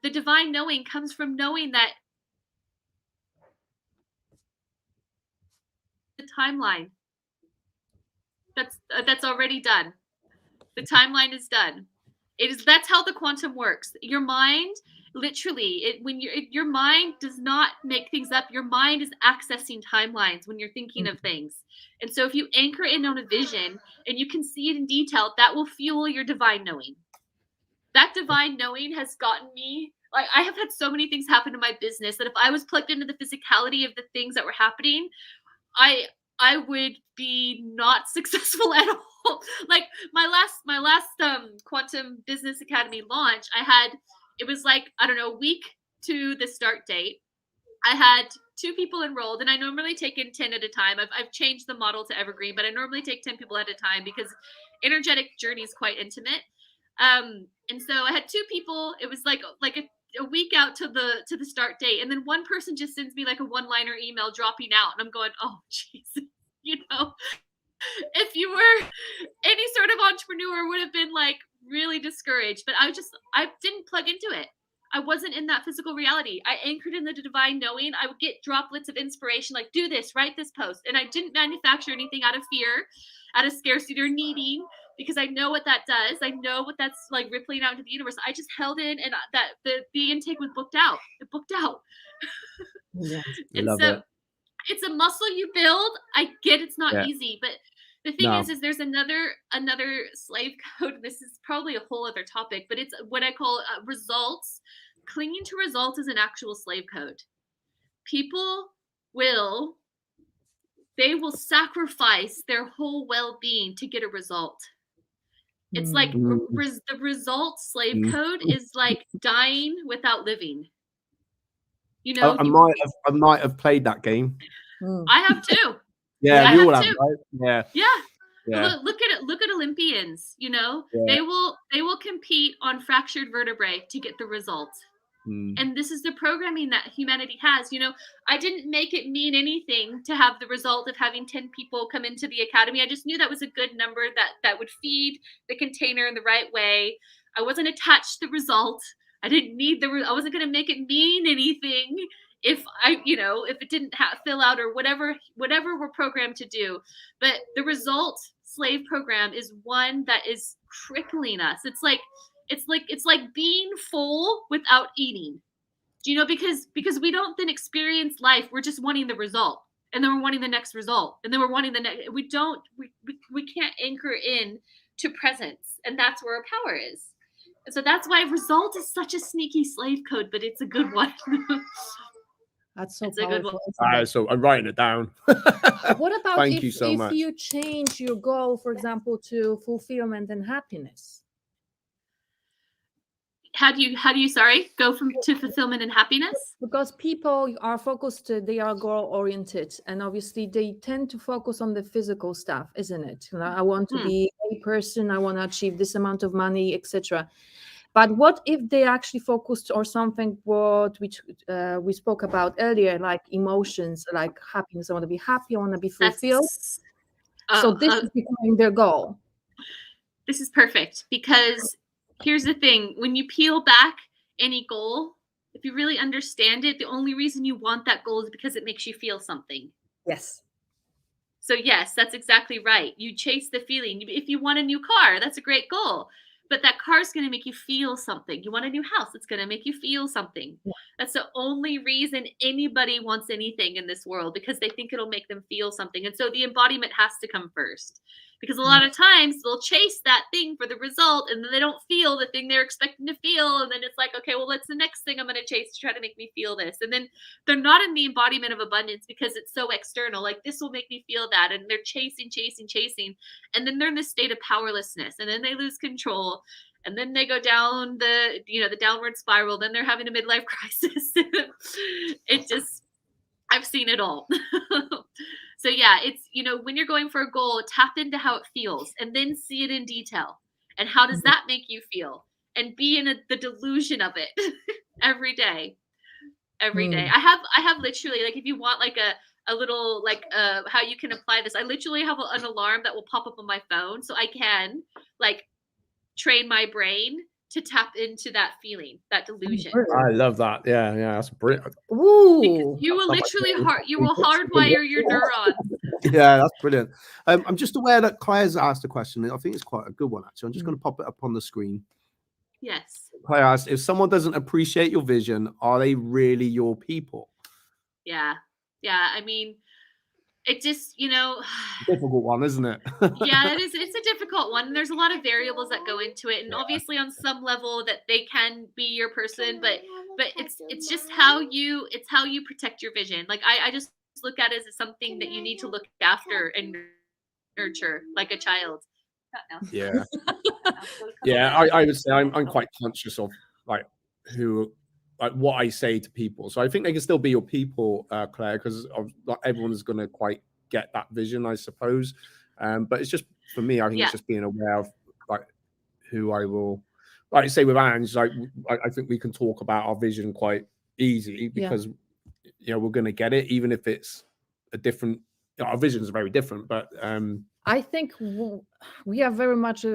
the divine knowing comes from knowing that the timeline that's already done. The timeline is done. That's how the quantum works. Your mind, literally, your mind does not make things up. Your mind is accessing timelines when you're thinking of things. And so if you anchor in on a vision and you can see it in detail, that will fuel your divine knowing. That divine knowing has gotten me, like, I have had so many things happen in my business that if I was plugged into the physicality of the things that were happening, I would be not successful at all. Like my last Quantum Business Academy launch, it was like, I don't know, a week to the start date. I had 2 people enrolled, and I normally take in 10 at a time. I've changed the model to evergreen, but I normally take 10 people at a time because energetic journey is quite intimate. And so I had 2 people. It was like a week out to the start date, and then one person just sends me like a one-liner email dropping out, and I'm going, oh Jesus, if you were any sort of entrepreneur, would have been like really discouraged. But I didn't plug into it. I wasn't in that physical reality. I anchored in the divine knowing. I would get droplets of inspiration, like, do this, write this post, and I didn't manufacture anything out of fear, out of scarcity or needing, because I know what that does. I know what that's like rippling out into the universe. I just held in, and that the intake was booked out. It booked out. Yeah. And so it's a muscle you build. I get it's not easy, but the thing is there's another slave code. This is probably a whole other topic, but it's what I call results. Clinging to results is an actual slave code. People will sacrifice their whole well-being to get a result. It's like the result slave code is like dying without living. I might have played that game. I have too. Yeah, you all have, right? Yeah. Yeah. But Yeah. look at it. Look at Olympians. You know, Yeah. they will compete on fractured vertebrae to get the result. And this is the programming that humanity has. You know, I didn't make it mean anything to have the result of having 10 people come into the academy. I just knew that was a good number that would feed the container in the right way. I wasn't attached to the result. I didn't need I wasn't going to make it mean anything if if it didn't fill out or whatever we're programmed to do. But the result slave program is one that is crippling us. It's like being full without eating. Do you know? Because we don't then experience life. We're just wanting the result, and then we're wanting the next result, and then we're wanting the next. We can't anchor in to presence, and that's where our power is. And so that's why result is such a sneaky slave code, but it's a good one. That's so It's a good powerful. So I'm writing it down. What about Thank you so if much. you change your goal, for example, to fulfillment and happiness? How do you go to fulfillment and happiness? Because people are focused, they are goal oriented, and obviously they tend to focus on the physical stuff, isn't it? You know, I want to be a person, I want to achieve this amount of money, etc. But what if they actually focused on something which we spoke about earlier, like emotions, like happiness? I want to be happy, I want to be fulfilled. So this is becoming their goal. This is perfect, because here's the thing. When you peel back any goal, if you really understand it, the only reason you want that goal is because it makes you feel something. Yes. So yes, that's exactly right. You chase the feeling. If you want a new car, that's a great goal. But that car is going to make you feel something. You want a new house, it's going to make you feel something. Yeah. That's the only reason anybody wants anything in this world, because they think it'll make them feel something. And so the embodiment has to come first. Because a lot of times they'll chase that thing for the result, and then they don't feel the thing they're expecting to feel. And then it's like, okay, well, that's the next thing I'm going to chase to try to make me feel this. And then they're not in the embodiment of abundance because it's so external. Like, this will make me feel that. And they're chasing. And then they're in this state of powerlessness. And then they lose control. And then they go down the downward spiral. Then they're having a midlife crisis. I've seen it all. So yeah, it's, when you're going for a goal, tap into how it feels and then see it in detail. And how does that make you feel? And be in the delusion of it every day. I have literally, like, if you want like a little, like, how you can apply this, I literally have an alarm that will pop up on my phone, so I can like train my brain to tap into that feeling, that delusion. I love that. Yeah, that's brilliant. Ooh. You will literally hardwire your neurons. Yeah, that's brilliant. I'm just aware that Claire's asked a question, and I think it's quite a good one, actually. I'm just going to pop it up on the screen. Yes. Claire asked, if someone doesn't appreciate your vision, are they really your people? Yeah. I mean, it just, difficult one, isn't it? Yeah, it is. It's a difficult one. There's a lot of variables that go into it, and obviously on some level that they can be your person, but it's just how you protect your vision. Like, I just look at it as something that you need to look after and nurture like a child. Yeah. I would say I'm quite conscious of like what I say to people. So I think they can still be your people, Claire, because not everyone is going to quite get that vision, I suppose. But it's just, for me, I think it's just being aware of like who I will, like I say with Ange, like I think we can talk about our vision quite easy, because we're going to get it, even if it's a different, our visions are very different, but I think we are very much,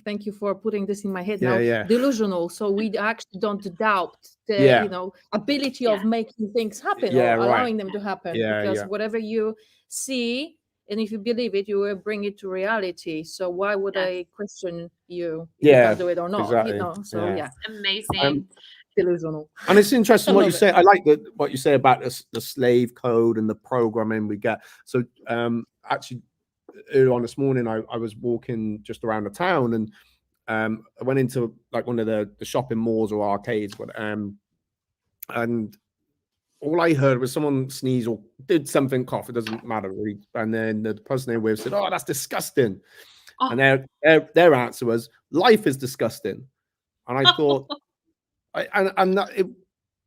thank you for putting this in my head now, delusional. So we actually don't doubt the ability of making things happen or allowing them to happen, because whatever you see, and if you believe it, you will bring it to reality. So why would I question you if you can do it or not? Exactly. So amazing. Delusional. And it's interesting what you say. I like what you say about the slave code and the programming we get. So actually, early on this morning, I was walking just around the town, and I went into like one of the shopping malls or arcades, and all I heard was someone sneeze or did something, cough. It doesn't matter really. And then the person they were with said, "Oh, that's disgusting." Oh. And their answer was, "Life is disgusting." And I thought,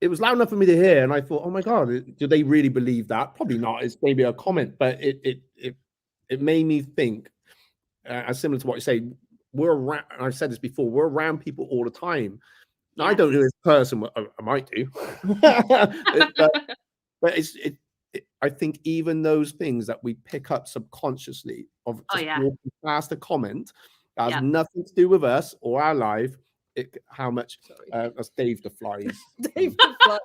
it was loud enough for me to hear, and I thought, "Oh my God, do they really believe that?" Probably not. It's maybe a comment, but it made me think similar to what you say, we're around, and I've said this before, we're around people all the time. Now, I Yes. don't know this person, I might do, but I think even those things that we pick up subconsciously of Oh, just yeah. walking past a comment that has Yeah. nothing to do with us or our life, how much, Sorry. that's Dave the Flies. Dave the Flies.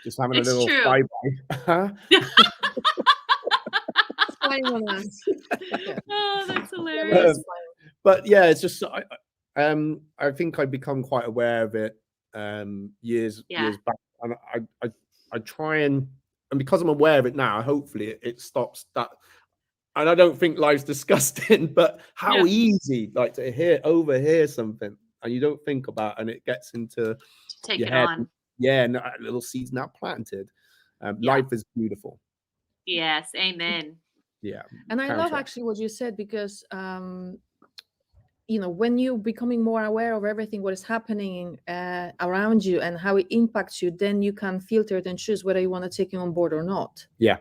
Just having It's a little true. flyby. Flying on us. Yeah. Oh, that's Yeah, hilarious. that's fine. But yeah, it's just I think I've become quite aware of it years back, and I try and because I'm aware of it now, hopefully it stops that. And I don't think life's disgusting, but how easy like to overhear something and you don't think about, and it gets into Take your it head. on. Yeah, and that little seed's now planted. Life is beautiful. Yes, amen. Yeah, And I love actually what you said, because when you're becoming more aware of everything what is happening around you and how it impacts you, then you can filter it and choose whether you want to take it on board or not. Yeah,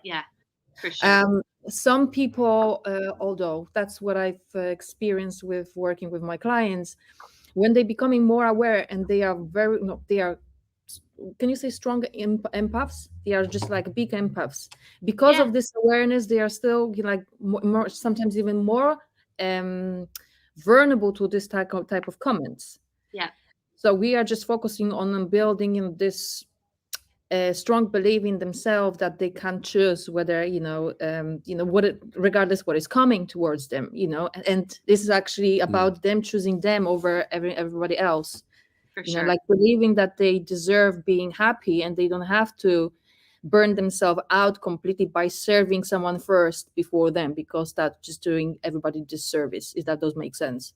for sure. Some people, although that's what I've experienced with working with my clients, when they're becoming more aware and they are can you say strong empaths? They are just like big empaths. Because of this awareness, they are still like more, sometimes even more vulnerable to this type of comments. Yeah. So we are just focusing on building this strong belief in themselves that they can choose whether regardless what is coming towards them, and this is actually about them choosing them over everybody else. For sure. Like believing that they deserve being happy and they don't have to burn themselves out completely by serving someone first before them, because that's just doing everybody disservice, if that does make sense.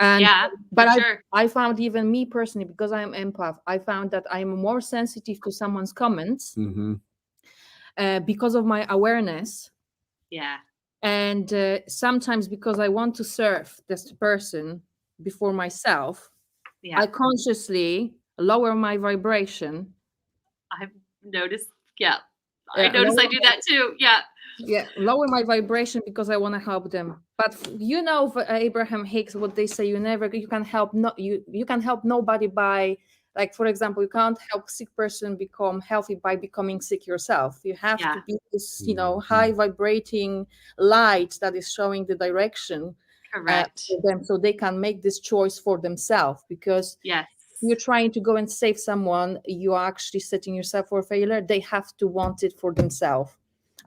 And but sure. I found, even me personally, because I'm empath, I found that I'm more sensitive to someone's comments because of my awareness. Yeah. And sometimes because I want to serve this person before myself, I consciously lower my vibration. I've noticed. Yeah. I noticed I do that too. Yeah. Yeah, lower my vibration because I want to help them. But Abraham Hicks, what they say, you can help nobody by, like, for example, you can't help a sick person become healthy by becoming sick yourself. You have to be this, high vibrating light that is showing the direction. Correct. For them, so they can make this choice for themselves. Because you're trying to go and save someone, you are actually setting yourself for failure. They have to want it for themselves.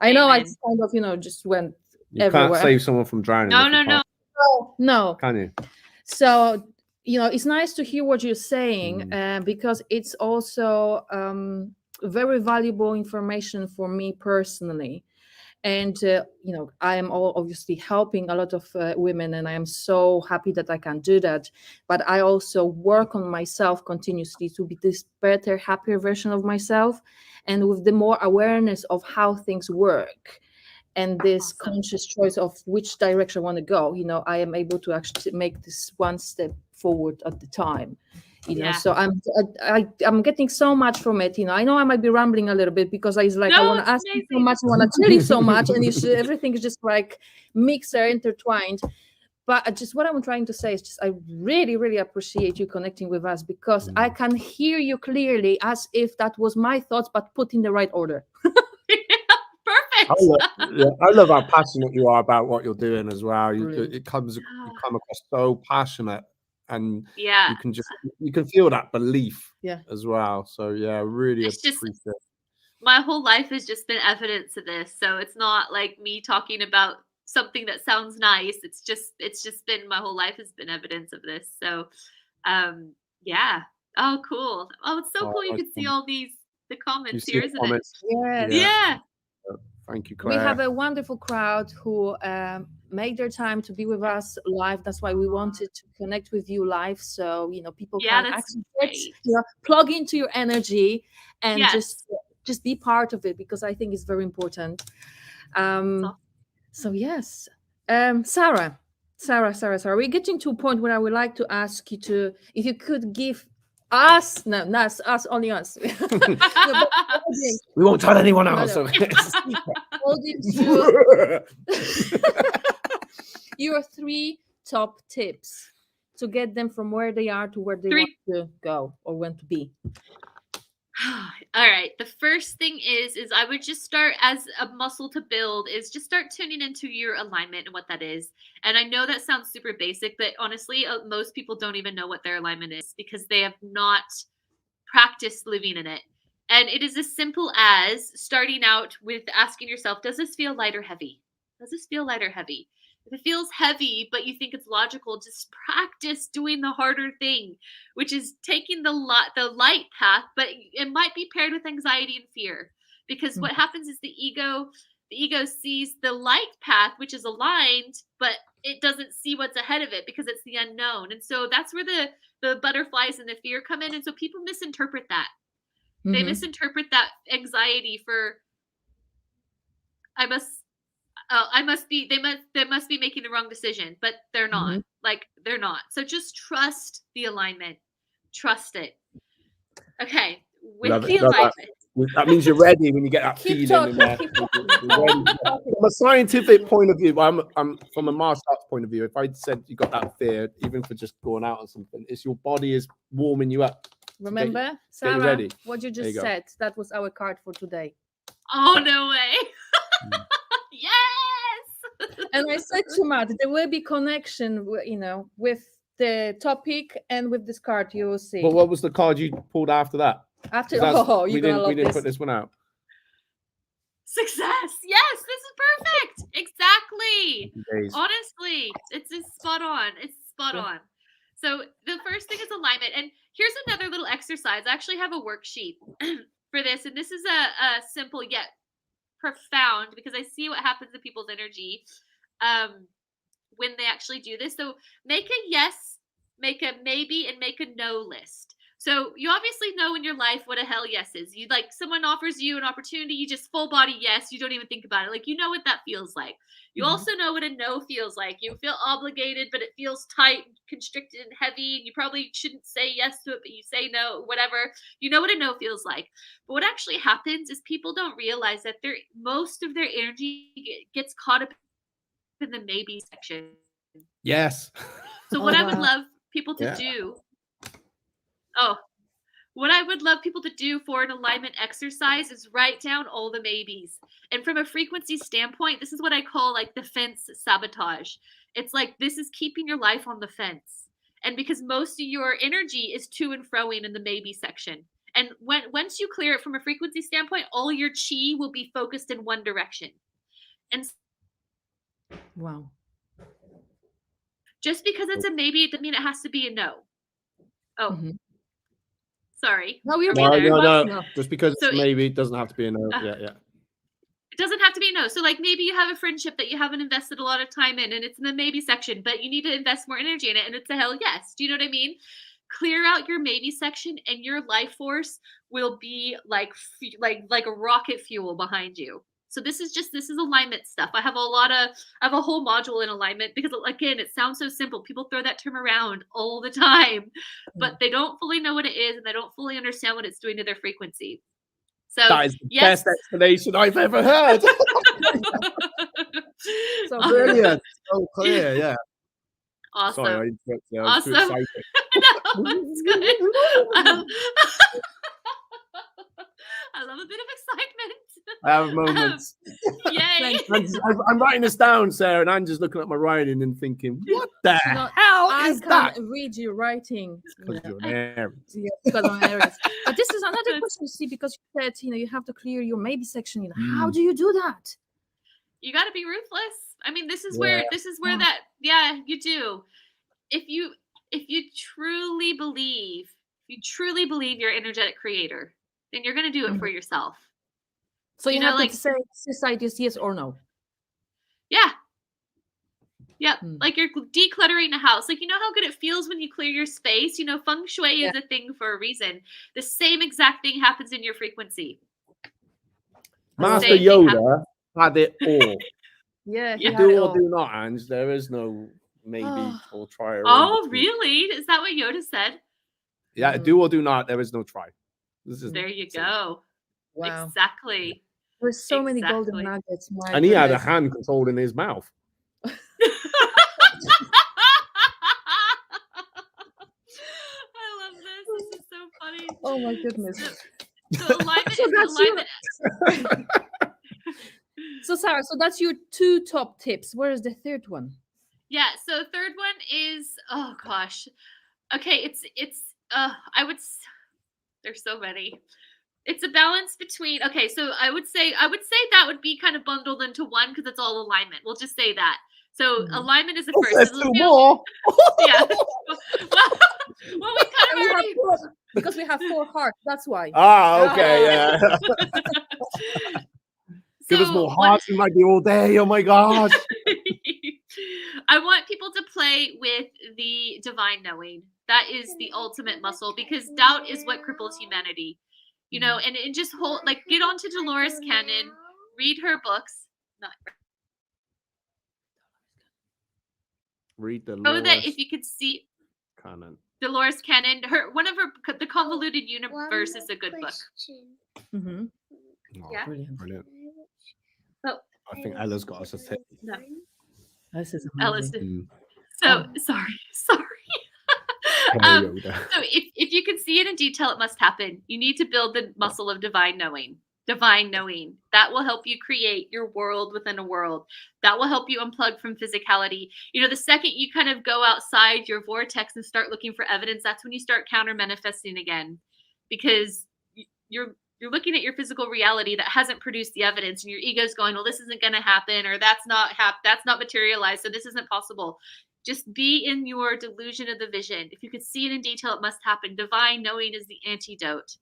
I know I kind of, just went everywhere. You can't save someone from drowning. No. Can you? So, it's nice to hear what you're saying because it's also very valuable information for me personally. And, I am obviously helping a lot of women, and I am so happy that I can do that. But I also work on myself continuously to be this better, happier version of myself. And with the more awareness of how things work and this conscious choice of which direction I want to go, I am able to actually make this one step forward at the time. So I'm getting so much from it. I know I might be rambling a little bit because I want to ask you so much, I want to tell you so much, and everything is just like mixed or intertwined. But just what I'm trying to say is just I really, really appreciate you connecting with us, because I can hear you clearly as if that was my thoughts, but put in the right order. Perfect. I love how passionate you are about what you're doing as well. You come across so passionate. And you can feel that belief as well. So really appreciate it. My whole life has just been evidence of this. So it's not like me talking about something that sounds nice. It's just been, my whole life has been evidence of this. So oh, cool. Oh, it's so cool. You can see all the comments here, isn't it? Yes. Yeah. Thank you, Claire. We have a wonderful crowd who made their time to be with us live. That's why we wanted to connect with you live, so people can actually plug into your energy and just be part of it, because I think it's very important. So yes, Sarah, we're getting to a point where I would like to ask you if you could give us, no, not us, only us. We won't tell anyone else. your 3 top tips to get them from where they are to where they 3. want to go or want to be. All right. The first thing is I would just start as a muscle to build is just start tuning into your alignment and what that is. And I know that sounds super basic, but honestly, most people don't even know what their alignment is because they have not practiced living in it. And it is as simple as starting out with asking yourself, does this feel light or heavy? Does this feel light or heavy? If it feels heavy, but you think it's logical, just practice doing the harder thing, which is taking the light path, but it might be paired with anxiety and fear. Because what happens is the ego sees the light path, which is aligned, but it doesn't see what's ahead of it because it's the unknown. And so that's where the butterflies and the fear come in. And so people misinterpret that. They misinterpret that anxiety for they must be making the wrong decision, but they're not. Like they're not. So just trust the alignment. Trust it. Okay. With the alignment. That means you're ready when you get that Keep feeling in there. From a scientific point of view, I'm from a martial arts point of view. If I said you got that fear, even for just going out or something, it's your body is warming you up. Remember, Sarah, ready. what you just said? That was our card for today. Oh, no way. Yes. And I said to Matt, there will be connection, with the topic and with this card. You will see. But what was the card you pulled after that? After you're gonna love we didn't put this one out. Success. Yes, this is perfect. Exactly. Days. Honestly, it's spot on. It's spot on. So the first thing is alignment. And here's another little exercise. I actually have a worksheet for this. And this is a simple yet profound because I see what happens to people's energy when they actually do this. So make a yes, make a maybe, and make a no list. So you obviously know in your life what a hell yes is. You like someone offers you an opportunity, you just full body yes, you don't even think about it. Like you know what that feels like. You also know what a no feels like. You feel obligated, but it feels tight, constricted, and heavy. And you probably shouldn't say yes to it, but you say no, whatever. You know what a no feels like. But what actually happens is people don't realize that most of their energy gets caught up in the maybe section. Yes. So what I would love people to do. What I would love people to do for an alignment exercise is write down all the maybes. And from a frequency standpoint, this is what I call like the fence sabotage. It's like this is keeping your life on the fence. And because most of your energy is to and froing in the maybe section. And once you clear it from a frequency standpoint, all your chi will be focused in one direction. And wow. Just because it's a maybe, it doesn't mean it has to be a no. Oh. Sorry. No, we're no. Just because maybe it doesn't have to be a no. Yeah. It doesn't have to be a no. So like maybe you have a friendship that you haven't invested a lot of time in and it's in the maybe section, but you need to invest more energy in it and it's a hell yes. Do you know what I mean? Clear out your maybe section and your life force will be like a rocket fuel behind you. So this is alignment stuff. I have a whole module in alignment because again, it sounds so simple. People throw that term around all the time, but they don't fully know what it is and they don't fully understand what it's doing to their frequency. So that is the best explanation I've ever heard. So brilliant. So clear, yeah. Awesome. Sorry, I interrupted you. I was too excited. No, it's good. I love a bit of excitement. I have moments. Yay. I'm writing this down, Sarah, and I'm just looking at my writing and thinking, what the hell is that? I can't read your writing. Because you're an Aries. Yeah, because I'm Aries. But this is another question, see, because you said, you have to clear your maybe section. How do you do that? You got to be ruthless. I mean, this is where that, you do. If you truly believe you're an energetic creator, then you're going to do it for yourself. So you have to say society is yes or no. Yeah. Yep. Like you're decluttering a house. Like, you know how good it feels when you clear your space? Feng shui is a thing for a reason. The same exact thing happens in your frequency. Master Yoda had it all. Yeah. Do or do not, Ange. There is no maybe or try. Oh, really? Is that what Yoda said? Yeah, do or do not. There is no try. There you go. Wow. Exactly. There's so many golden nuggets. And he had a hand control in his mouth. I love this. This is so funny. Oh my goodness. So alignment So is that's alignment. So Sarah, so that's your 2 top tips. Where is the third one? Yeah. So third one is, oh gosh. Okay. I would, there's so many. It's a balance between, okay. So I would say that would be kind of bundled into one because it's all alignment. We'll just say that. So alignment is the first. There's So two more. yeah. Well, we kind of We have already. 4 because we have 4 hearts. That's why. Ah, okay, yeah. Give us So more hearts. We might be all day. Oh my gosh. I want people to play with the divine knowing. That is the ultimate muscle because doubt is what cripples humanity. You know, and just get onto Dolores Cannon, read her books. Read the Know that if you could see Cannon. Dolores Cannon, one of her, The Convoluted Universe is a good book. Mm-hmm. Oh, Yeah. brilliant. Oh, I think Ella's got us a tip. no. This is Ellis. amazing. So sorry. Yoda. So if you can see it in detail, it must happen. You need to build the muscle of divine knowing. Divine knowing. That will help you create your world within a world. That will help you unplug from physicality. You know, the second you kind of go outside your vortex and start looking for evidence, that's when you start counter manifesting again. Because you're looking at your physical reality that hasn't produced the evidence, and your ego's going, well, this isn't going to happen, or that's not materialized, so this isn't possible. Just be in your delusion of the vision. If you could see it in detail, it must happen. Divine knowing is the antidote.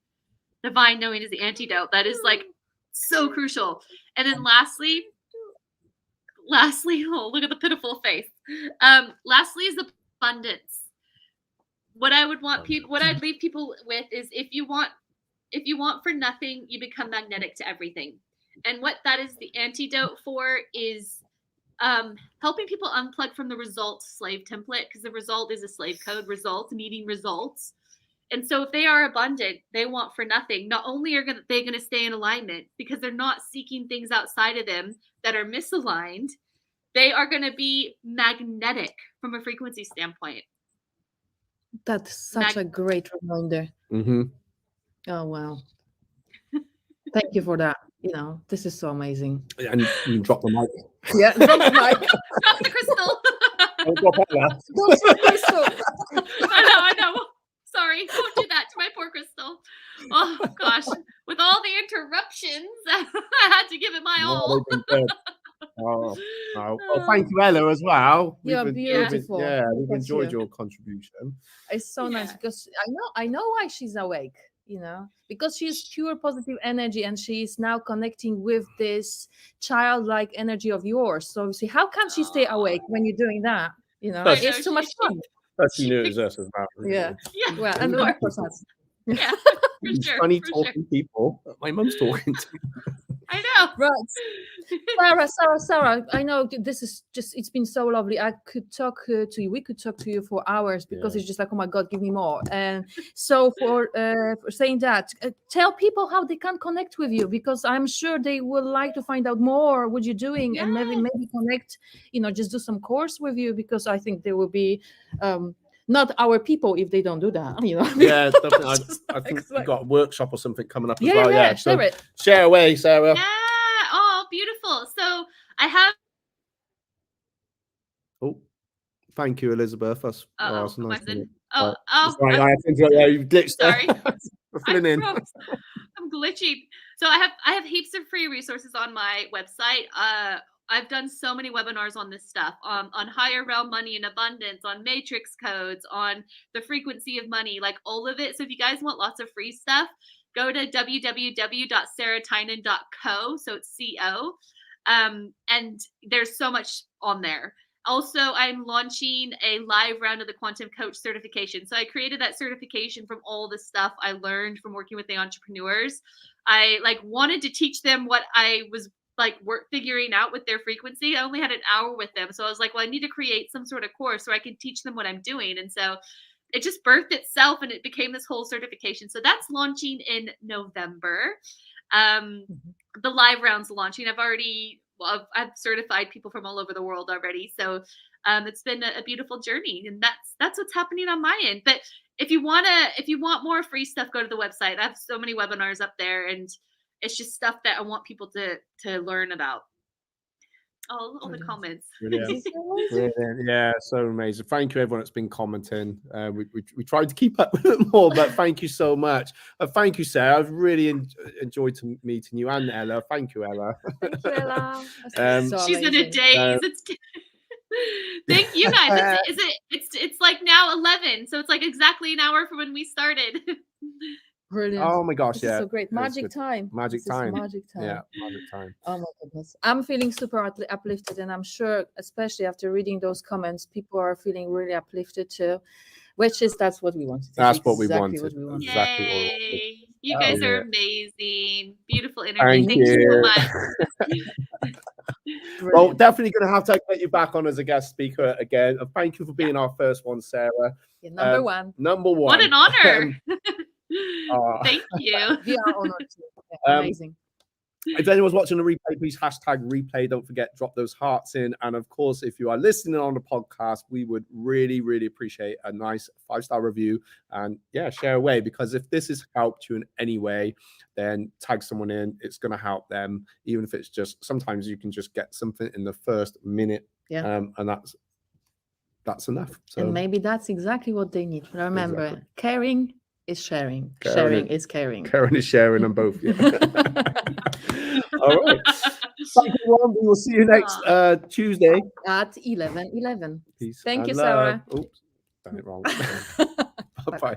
Divine knowing is the antidote. That is like so crucial. And then lastly, oh, look at the pitiful face. Lastly is abundance. What I'd leave people with is if you want for nothing, you become magnetic to everything. And what that is the antidote for is helping people unplug from the result slave template, because the result is a slave code, results, needing results. And so if they are abundant, they want for nothing. Not only are they going to stay in alignment because they're not seeking things outside of them that are misaligned, they are going to be magnetic from a frequency standpoint. That's such a great reminder. Mm-hmm. Oh, wow. Thank you for that. You know, this is so amazing. And you drop the mic. Yeah, drop the mic. Drop the crystal. Don't drop Ella. Drop the crystal. I know. Sorry, don't do that to my poor crystal. Oh gosh, with all the interruptions, I had to give it my all. Well, thank you, Ella, as well. You're beautiful. We've enjoyed your contribution. It's so nice because I know why she's awake. You know, because she's pure positive energy and she's now connecting with this childlike energy of yours. So see, how can she stay awake when you're doing that? You know, it's too much fun. That's new as us as well. Yeah. Well, and of course us. Yeah, for sure. Funny talking people. My mum's talking to me. I know. Right. Sarah, I know this is just, it's been so lovely. I could talk to you. We could talk to you for hours because it's just like, oh my God, give me more. And so for saying that, tell people how they can connect with you, because I'm sure they would like to find out more what you're doing and maybe connect, just do some course with you, because I think there will be not our people if they don't do that, Yeah, definitely. I think we've got a workshop or something coming up as well. Yeah, share it. Share away, Sarah. Yeah. Oh, beautiful. So I have. Oh, thank you, Elizabeth. That's nice. I have to you've glitched there. Sorry. I'm glitching. So I have heaps of free resources on my website. I've done so many webinars on this stuff, on higher realm money and abundance, on matrix codes, on the frequency of money, like all of it. So if you guys want lots of free stuff, go to www.sarahtynan.co. So it's CO. And there's so much on there. Also, I'm launching a live round of the Quantum Coach certification. So I created that certification from all the stuff I learned from working with the entrepreneurs. I wanted to teach them what I was figuring out with their frequency. I only had an hour with them. So I was like, well, I need to create some sort of course so I can teach them what I'm doing. And so it just birthed itself and it became this whole certification. So that's launching in November. The live round's launching. I've certified people from all over the world already. So It's been a beautiful journey, and that's what's happening on my end. But if you want more free stuff, go to the website. I have so many webinars up there, and it's just stuff that I want people to learn about. All the comments. Brilliant. Brilliant. Yeah, so amazing. Thank you, everyone that's been commenting. We tried to keep up with it more, but thank you so much. Thank you, Sarah. I've really enjoyed meeting you, and Ella. Thank you, Ella. Thank you, Ella. She's in a daze. Thank you guys. It's like now 11, so it's like exactly an hour from when we started. Brilliant. Oh my gosh, this is so great. Magic time. Magic time. Magic time. Yeah, magic time. Oh my goodness. I'm feeling super uplifted, and I'm sure, especially after reading those comments, people are feeling really uplifted too, that's what we wanted. That's what we wanted. Exactly what we wanted. Exactly what we wanted. Yay. You guys are amazing. Beautiful interview. Thank you so much. Well, definitely going to have to get you back on as a guest speaker again. Thank you for being our first one, Sarah. Yeah, number one. Number one. What an honor. Thank you. We are honored too. Yeah, amazing. If anyone's watching the replay, please hashtag replay. Don't forget, drop those hearts in. And of course, if you are listening on the podcast, we would really, really appreciate a nice 5-star review, and share away, because if this has helped you in any way, then tag someone in. It's going to help them, even if it's just, sometimes you can just get something in the first minute. Yeah. And that's enough. So, and maybe that's exactly what they need. Remember, caring is sharing. Sharing is caring. Caring is sharing on both. Yeah. All right. Thank you, everyone. We will see you next Tuesday at 11:11. Peace. Thank you, love. Sarah. Oops, done it wrong. Bye-bye.